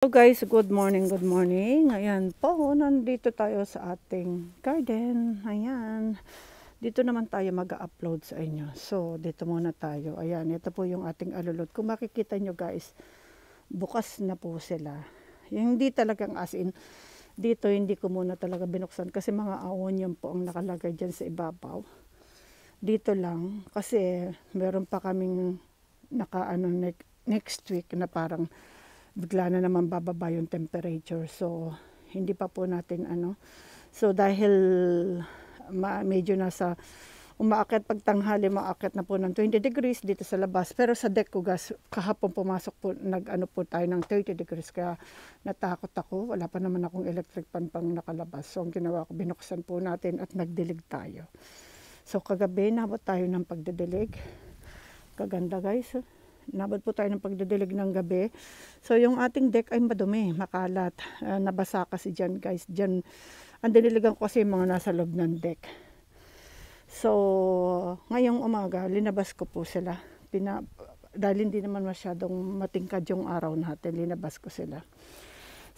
Hello guys, good morning, good morning. Ayan po, nandito tayo sa ating garden. Ayan, dito naman tayo mag-upload sa inyo. So, dito muna tayo. Ayan, ito po yung ating alulot. Kung makikita nyo guys, bukas na po sila. Yung hindi talagang as in, dito hindi ko muna talaga binuksan kasi mga awon yun po ang nakalagay dyan sa ibabaw. Dito lang, kasi meron pa kaming next week na parang bigla na naman bababa yung temperature. So, hindi pa po natin So, dahil medyo nasa umaakyat pag tanghali, maakyat na po ng 20 degrees dito sa labas. Pero sa deck ko gas, kahapon pumasok po, po tayo ng 30 degrees. Kaya natakot ako. Wala pa naman akong electric pan pang nakalabas. So, ang ginawa ko, binuksan po natin at nagdilig tayo. So, kagabi, nabot tayo ng pagdidilig. Kaganda guys. Nabot po tayo ng pagdidilig ng gabi. So, yung ating deck ay madumi, makalat. Nabasa kasi dyan guys. Dyan, ang diniligan ko kasi yung mga nasa loob ng deck. So, ngayong umaga, linabas ko po sila. Dahil hindi naman masyadong matingkad yung araw natin, linabas ko sila.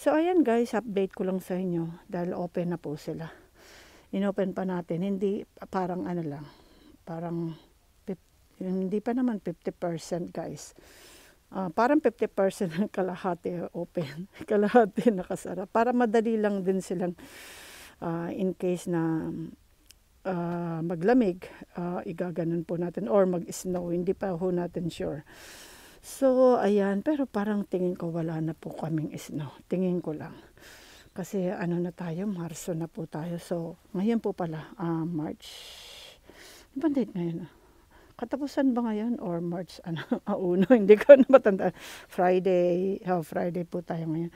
So, ayan guys, update ko lang sa inyo. Dahil open na po sila. Inopen pa natin. Hindi, parang lang. Parang hindi pa naman 50% guys. Parang 50% ng kalahati open. Kalahati nakasara. Para madali lang din silang in case na maglamig, igaganon po natin or mag-snow. Hindi pa ho natin sure. So, ayan. Pero parang tingin ko wala na po kaming snow. Tingin ko lang. Kasi na tayo, Marso na po tayo. So, ngayon po pala, March. Ano ba date ngayon? Katapusan ba ngayon or March uno, hindi ko na matanda. Friday po tayo ngayon.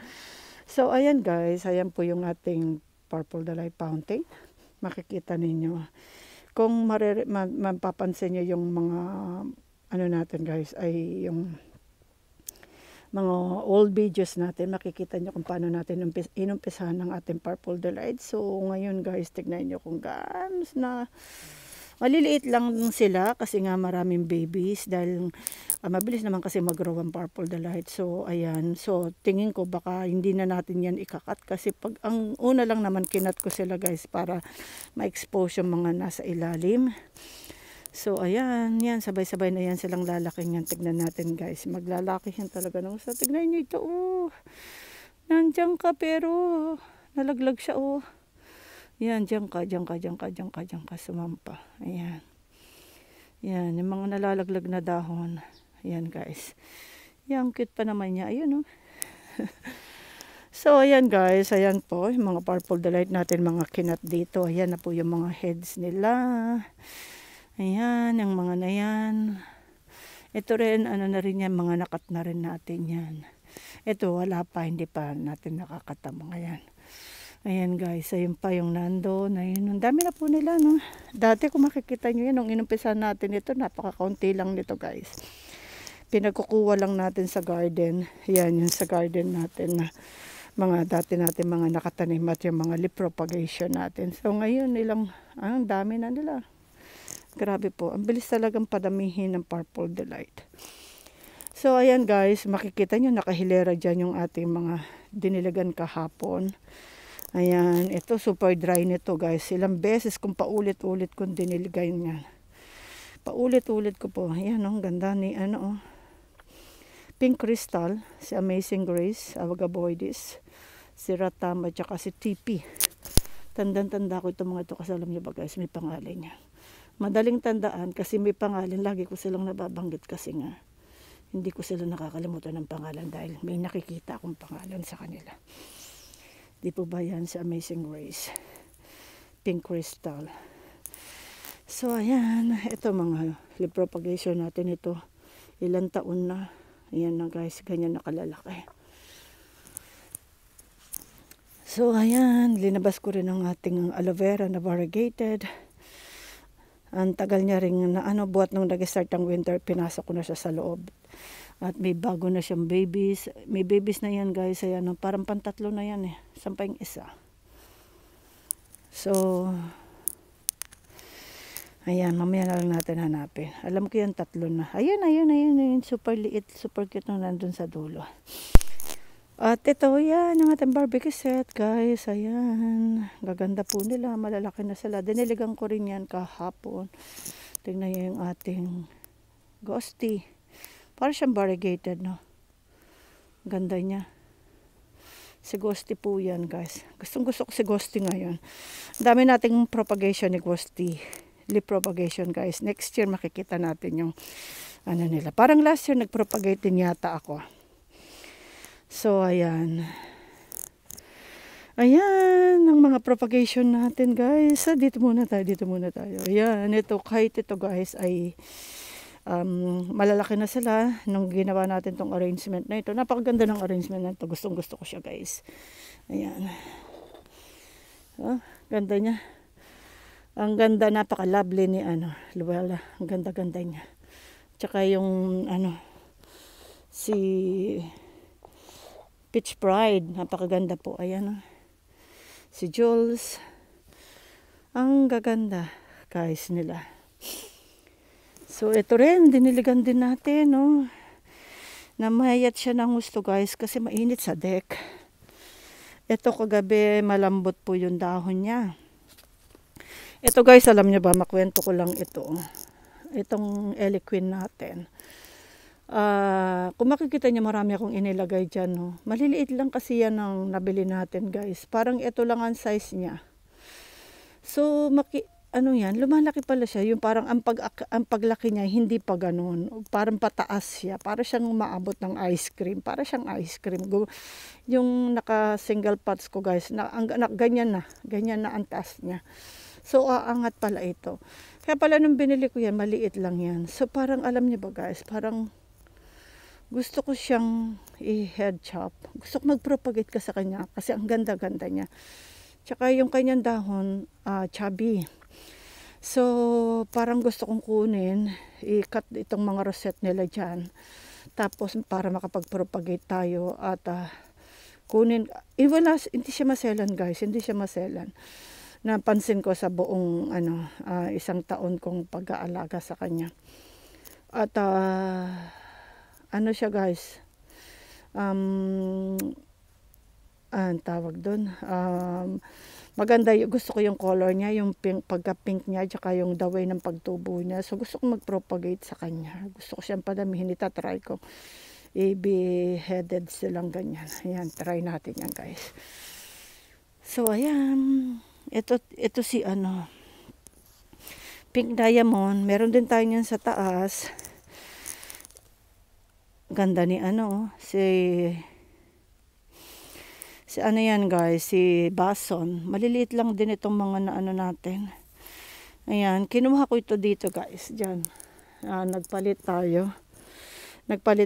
So ayan guys, ayan po yung ating Purple Delight Fountain. Makikita ninyo. Kung mapapansin niyo yung mga natin guys ay yung mga old videos natin, makikita nyo kung paano natin inumpisahan ng ating Purple Delight. So ngayon guys, tignan nyo kung gaano na maliliit lang sila kasi nga maraming babies dahil mabilis naman kasi mag-grow ang Purple Delight. So ayan, so tingin ko baka hindi na natin yan ikakat kasi pag ang una lang naman kinat ko sila guys para ma-expose yung mga nasa ilalim. So ayan, yan sabay-sabay na yan silang lalaking yan. Tignan natin guys, maglalaki yan talaga ng so tignan nyo ito, nandiyan ka pero nalaglag siya yan, diyan ka, sumampa. Ayan. Yan, yung mga nalalaglag na dahon. Ayan, guys. Yan, cute pa naman niya. Ayun, So, ayan, guys. Ayan po, yung mga Purple Delight natin, mga kinat dito. Ayan na po yung mga heads nila. Ayan, yung mga na yan. Ito rin, na rin yan, mga nakat na rin natin yan. Ito, wala pa, hindi pa natin nakakatama. Ayan. Ayan guys, ayun pa yung nandun. Ayun, ang dami na po nila, no? Dati kung makikita nyo yan, nung inumpisahan natin ito, napaka-kaunti lang nito guys. Pinagkukuha lang natin sa garden. Yan, yung sa garden natin na dati natin mga nakatanim at yung mga leaf propagation natin. So ngayon, ang dami na nila. Grabe po, ang bilis talagang padamihin ng Purple Delight. So ayan guys, makikita nyo, nakahilera dyan yung ating mga dinilagan kahapon. Ayan, ito super dry nito guys. Ilang beses kung paulit-ulit kong diniligay niyan. Paulit-ulit ko po. Ayan, ang ganda ni Pink Crystal, si Amazing Grace, Awagaboides, si Ratam at saka si TP. Tandang-tanda ko itong mga ito kasi alam niyo ba guys, may pangalan niya. Madaling tandaan kasi may pangalan. Lagi ko silang nababanggit kasi nga hindi ko sila nakakalimutan ng pangalan dahil may nakikita akong pangalan sa kanila. Di po ba yan si Amazing Grace, Pink Crystal. So ayan, ito mga leaf propagation natin ito. Ilang taon na. Ayan na guys, ganyan nakalalaki. So ayan, linabas ko rin ang ating aloe vera na variegated. Ang tagal niya rin buhat nung nag-start ang winter, pinasok ko na siya sa loob. At may bago na siyang babies. May babies na yan guys. Ayan, parang pantatlo na yan Sampay isa. So, ayan, mamaya na lang natin hanapin. Alam ko yan, tatlo na. Ayan. Super liit, super cute na nandun sa dulo. At ito, yan, ang ating barbecue set, guys. Ayan. Gaganda po nila. Malalaki na sila. Diniligan ko rin yan kahapon. Tingnan nyo yung ating ghosty. Para siyang variegated, no? Ganda niya. Si ghosty po yan, guys. Gustong gusto ko si ghosty ngayon. Dami nating propagation ni ghosty. Leaf propagation, guys. Next year makikita natin yung ano nila. Parang last year nagpropagate din yata ako. So, ayan. Ayan, ang mga propagation natin, guys. Dito muna tayo. Ayan, ito, kahit ito, guys, ay malalaki na sila nung ginawa natin tong arrangement na ito. Napakaganda ng arrangement na ito. Gustong gusto ko siya, guys. Ayan. Oh, ganda niya. Ang ganda, napaka-lovely ni Luella. Ang ganda-ganda niya. Tsaka yung si Peach Pride, napakaganda po. Ayan. Si Jules. Ang gaganda, guys, nila. So, ito rin, diniligan din natin, no? Namayat siya ng gusto, guys, kasi mainit sa deck. Ito kagabi, malambot po yung dahon niya. Ito, guys, alam niyo ba, makwento ko lang ito. Itong Eliquin natin. Kung makikita niyo, marami akong inilagay dyan, no? Maliliit lang kasi yan ang nabili natin, guys. Parang ito lang ang size niya. So, lumalaki pala siya. Yung parang ang paglaki niya, hindi pa ganun. Parang pataas siya. Para siyang maabot ng ice cream. Para siyang ice cream. Yung naka-single pots ko, guys, ganyan na ang taas niya. So, aangat pala ito. Kaya pala nung binili ko yan, maliit lang yan. So, parang alam niyo ba, guys, parang gusto ko siyang i-head chop. Gusto ko mag-propagate ka sa kanya kasi ang ganda-ganda niya. Tsaka yung kanyang dahon, chubby. So, parang gusto kong kunin, i-cut itong mga rosette nila dyan. Tapos, para makapag-propagate tayo at kunin. Hindi siya maselan, guys. Hindi siya maselan. Napansin ko sa buong isang taon kong pag-aalaga sa kanya. At siya, guys, ang tawag doon, maganda, gusto ko yung color niya, yung pagka-pink niya, tsaka yung the way ng pagtubo niya. So, gusto ko mag-propagate sa kanya. Gusto ko siyang padamihin. Itatry ko. A-beheaded silang ganyan. Ayan, try natin yan, guys. So, ayan. Ito si Pink Diamond. Meron din tayo niyan sa taas. Ganda ni si yan, guys, si Bason. Maliliit lang din itong mga natin. Ayan, kinuha ko ito dito, guys. Diyan. Nagpalit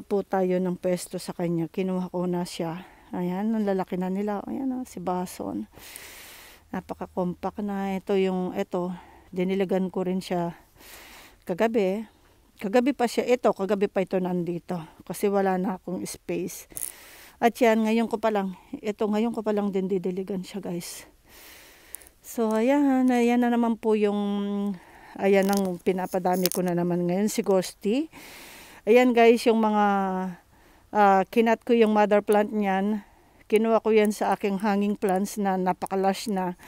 po tayo ng pwesto sa kanya. Kinuha ko na siya. Ayan, ang lalaki na nila. Ayan, si Bason. Napaka-compact na. Ito, dinilagan ko rin siya kagabi. Kagabi pa ito nandito. Kasi wala na akong space. At yan, ngayon ko pa lang din didiligan siya, guys. So, ayan na naman po yung, ayan ang pinapadami ko na naman ngayon, si Ghosty. Ayan, guys, yung mga, kinat ko yung mother plant niyan. Kinuha ko yan sa aking hanging plants na napakalash na.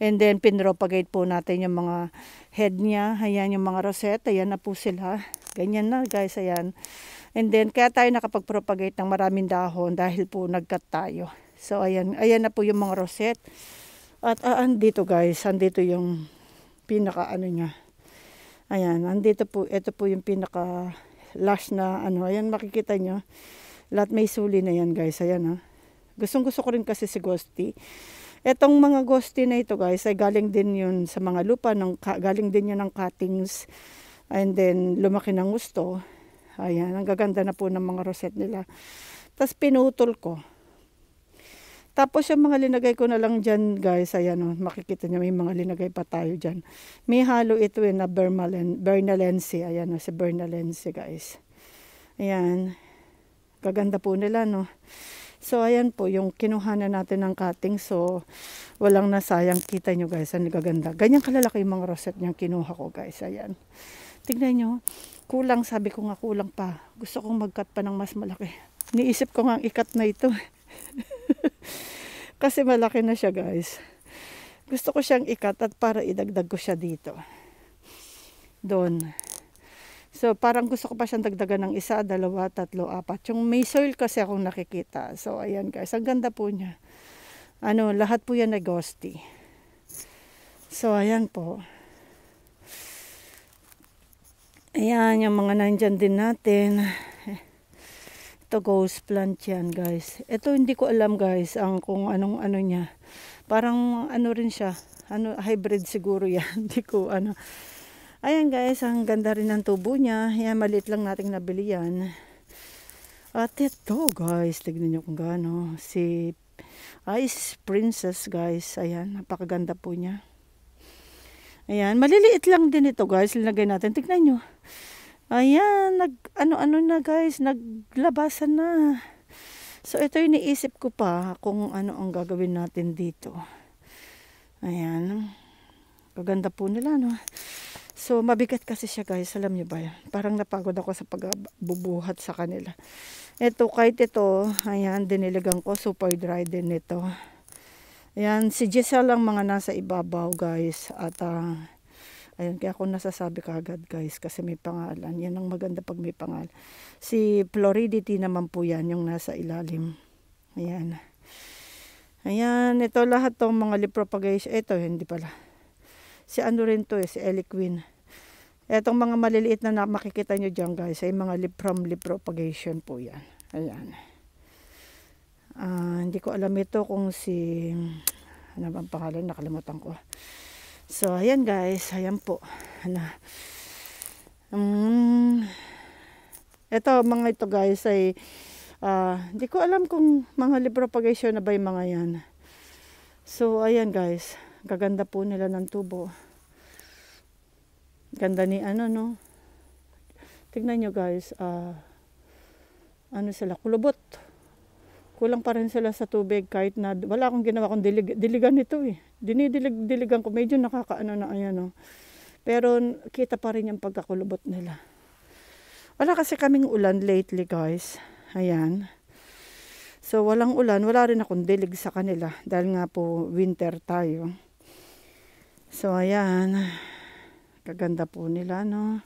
And then, pinropagate po natin yung mga head niya. Ayan, yung mga rosette. Ayan na po sila. Ganyan na, guys. Ayan. And then, kaya tayo nakapag-propagate ng maraming dahon dahil po nag-cut tayo. So, ayan. Ayan na po yung mga rosette. At andito, guys. Andito yung pinaka niya. Ayan. Andito po. Ito po yung pinaka lash na Ayan, makikita nyo. Lahat may suli na yan, guys. Ayan, Gustong-gusto ko rin kasi si Ghosty. Etong mga Ghosty na ito, guys, ay galing din yun sa mga lupa. Galing din yun ng cuttings. And then, lumaki ng gusto. Ayan, ang gaganda na po ng mga rosette nila. Tapos, pinutol ko. Tapos, yung mga linagay ko na lang dyan, guys, ayan, makikita nyo, may mga linagay pa tayo dyan. May halo ito na Bernalense. Ayan, si Bernalense, guys. Ayan. Gaganda po nila, no? So, ayan po, yung kinuha na natin ng cutting. So, walang nasayang. Kita nyo, guys, ang gaganda. Ganyan kalalaki yung mga rosette niyang kinuha ko, guys. Ayan. Tignan nyo. Kulang, sabi ko nga kulang pa. Gusto kong mag-cut pa ng mas malaki. Niisip ko nga i-cut na ito. Kasi malaki na siya guys. Gusto ko siyang ikat at para idagdag ko siya dito. Doon. So parang gusto ko pa siyang dagdagan ng 1, 2, 3, 4. Yung may soil kasi akong nakikita. So ayan guys, ang ganda po niya. Lahat po yan ay ghosty. So ayan po. Ayan, yung mga nandyan din natin. Ito ghost plant yan guys. Ito hindi ko alam guys kung anong niya. Parang rin siya. Hybrid siguro yan. Hindi ko Ayan guys, ang ganda rin ng tubo niya. Ayan, maliit lang nating nabili yan. At ito guys, tignan nyo kung gaano. Si Ice Princess guys. Ayan, napakaganda po niya. Ayan, maliliit lang din ito guys. Linagay natin. Tignan nyo. Ayan, na guys. Naglabasan na. So, ito yung iniisip ko pa kung ano ang gagawin natin dito. Ayan. Kaganda po nila, no? So, mabigat kasi siya guys. Alam nyo ba yan? Parang napagod ako sa pagbubuhat sa kanila. Ito, kahit ito, ayan, diniligan ko. Super dry din ito. Ayan, si Giselle ang mga nasa ibabaw guys. At ayan, kaya ako nasasabi kagad guys kasi may pangalan. Yan ang maganda pag may pangalan. Si Floridity naman po yan, yung nasa ilalim. Ayan. Ayan, ito lahat tong mga leaf propagation. Ito, hindi pala. Si rin to si Eliquin. Etong mga maliliit na makikita nyo dyan guys, ay mga leaf propagation po yan. Ayan. Hindi ko alam ito kung si ano bang pangalan, nakalimutan ko. So ayan guys, ayan po. Ito mga ito guys ay hindi ko alam kung mga leaf propagation na ba yung mga yan. So ayan guys, gaganda po nila ng tubo. Ganda ni no. Tignan nyo guys, sila, kulubot. Kulang pa rin sila sa tubig kahit na wala akong ginawa kung diligan nito eh. Dinidilig-diligan ko, medyo nakakaano na ayan oh. Pero kita pa rin yung pagkakulubot nila. Wala kasi kaming ulan lately guys. Ayan. So walang ulan, wala rin akong dilig sa kanila dahil nga po winter tayo. So ayan. Kaganda po nila no.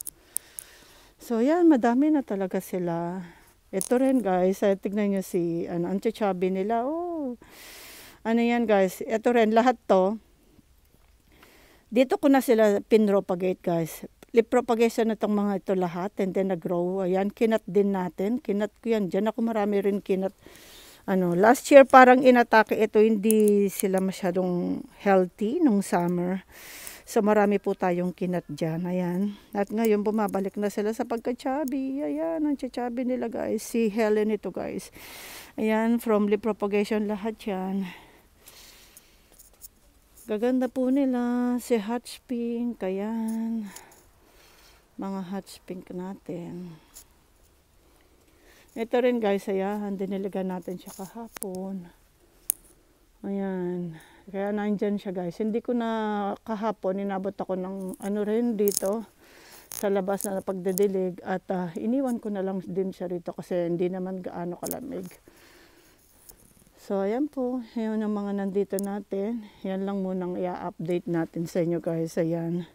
So ayan, madami na talaga sila. Ito rin guys, tignan nyo si, ang chachabi nila. Oh, yan guys, ito rin, lahat to. Dito ko na sila pinropagate guys. Leaf propagation na itong mga ito lahat, and then nag-grow. Ayan, kinat din natin. Kinat ko yan. Diyan ako marami rin kinat. Last year parang inatake ito, hindi sila masyadong healthy nung summer. So marami po tayong kinat dyan. Ayan. At ngayon bumabalik na sila sa pagka-chubby. Ayan. Ang chubby nila guys. Si Helen ito guys. Ayan. From leaf propagation lahat yan. Gaganda po nila. Si Hotch Pink. Ayan. Mga Hotch Pink natin. Ito rin guys. Ayan. Diniligan natin siya kahapon. Ayan. Kaya nandyan siya guys. Hindi ko na kahapon, inabot ako ng rin dito sa labas na pagdidilig. At iniwan ko na lang din siya rito kasi hindi naman gaano kalamig. So ayan po. Ayan ang mga nandito natin. Yan lang munang i-update natin sa inyo guys. Ayan.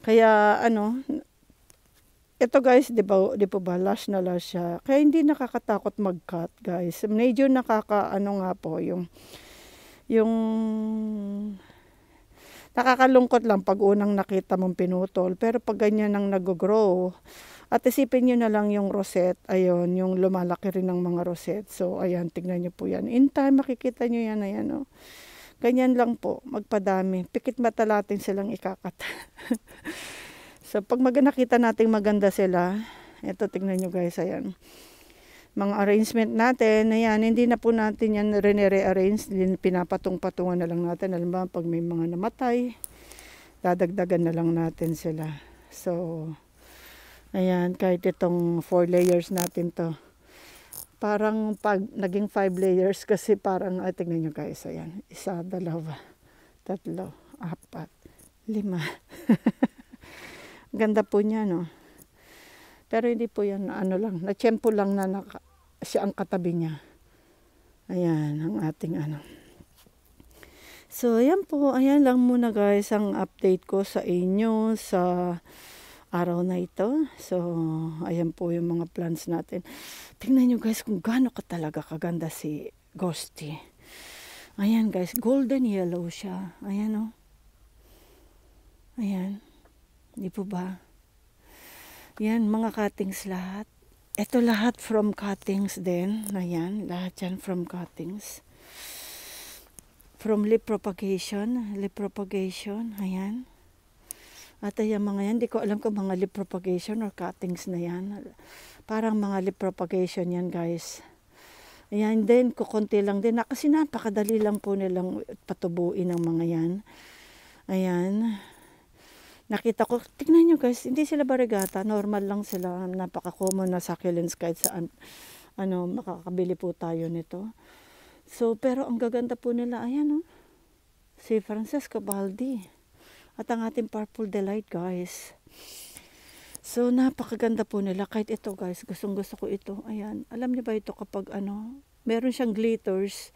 Kaya ito guys, di po ba, lash na lash siya. Kaya hindi nakakatakot mag-cut guys. Medyo nga po, yung nakakalungkot lang pag unang nakita mong pinutol. Pero pag ganyan nang nag-grow, at isipin nyo na lang yung rosette, ayun, yung lumalaki rin ng mga rosette. So ayan, tignan nyo po yan. In time, makikita nyo yan, ayan oh. Ganyan lang po, magpadami. Pikit mata natin silang ikakat. So, pag nakita natin maganda sila, ito, tingnan nyo guys, ayan. Mga arrangement natin, ayan, hindi na po natin yan re-arrange, pinapatong-patungan na lang natin. Alam ba, pag may mga namatay, dadagdagan na lang natin sila. So, ayan, kahit itong 4 layers natin to. Parang pag naging 5 layers kasi parang, tingnan nyo guys, ayan. 1, 2, 3, 4, 5. Ganda po niya, no? Pero hindi po yan, lang, na-tiyempo lang na siya ang katabi niya. Ayan, ang ating ano. So, ayan po. Ayan lang muna guys ang update ko sa inyo sa araw na ito. So, ayan po yung mga plants natin. Tingnan nyo guys kung gaano ka talaga kaganda si Ghosty. Ayan guys, golden yellow siya. Ayan o. Ayan. Di po ba? Yan, mga cuttings lahat. Ito lahat from cuttings din. Ayan, lahat yan from cuttings. From leaf propagation. Ayan. At ayan mga yan, di ko alam kung mga leaf propagation or cuttings na yan. Parang mga leaf propagation yan guys. Ayan din, kukunti lang din. Kasi napakadali lang po nilang patubuin ng mga yan. Ayan. Nakita ko, tignan nyo guys, hindi sila variegata. Normal lang sila. Napaka-common na succulents kahit saan. Makakabili po tayo nito. So, pero ang gaganda po nila, ayan si Francesco Baldi. At ang ating Purple Delight guys. So, napakaganda po nila. Kahit ito guys, gustong-gusto ko ito. Ayan. Alam niyo ba ito kapag meron siyang glitters.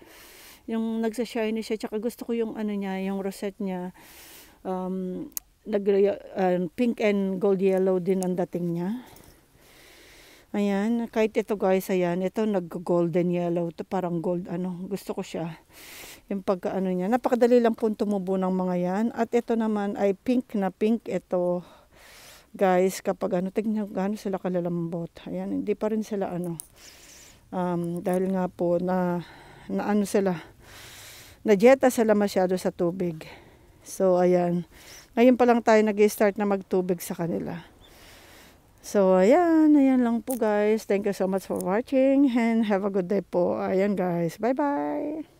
Yung nagsa-shiny siya. Tsaka gusto ko yung niya, yung rosette niya. Pink and gold yellow din ang dating niya. Ayan. Kahit ito guys, ayan. Ito nag-golden yellow. Ito parang gold. Gusto ko siya. Yung pagka niya. Napakadali lang po tumubo ng mga yan. At ito naman ay pink na pink. Ito guys, kapag tignan gaano sila kalalambot. Ayan, hindi pa rin sila dahil nga po na sila, na-jeta sila masyado sa tubig. So, ayan. Ngayon pa lang tayo nag-start na magtubig sa kanila. So, ayan lang po guys. Thank you so much for watching and have a good day po. Ayan guys, bye-bye!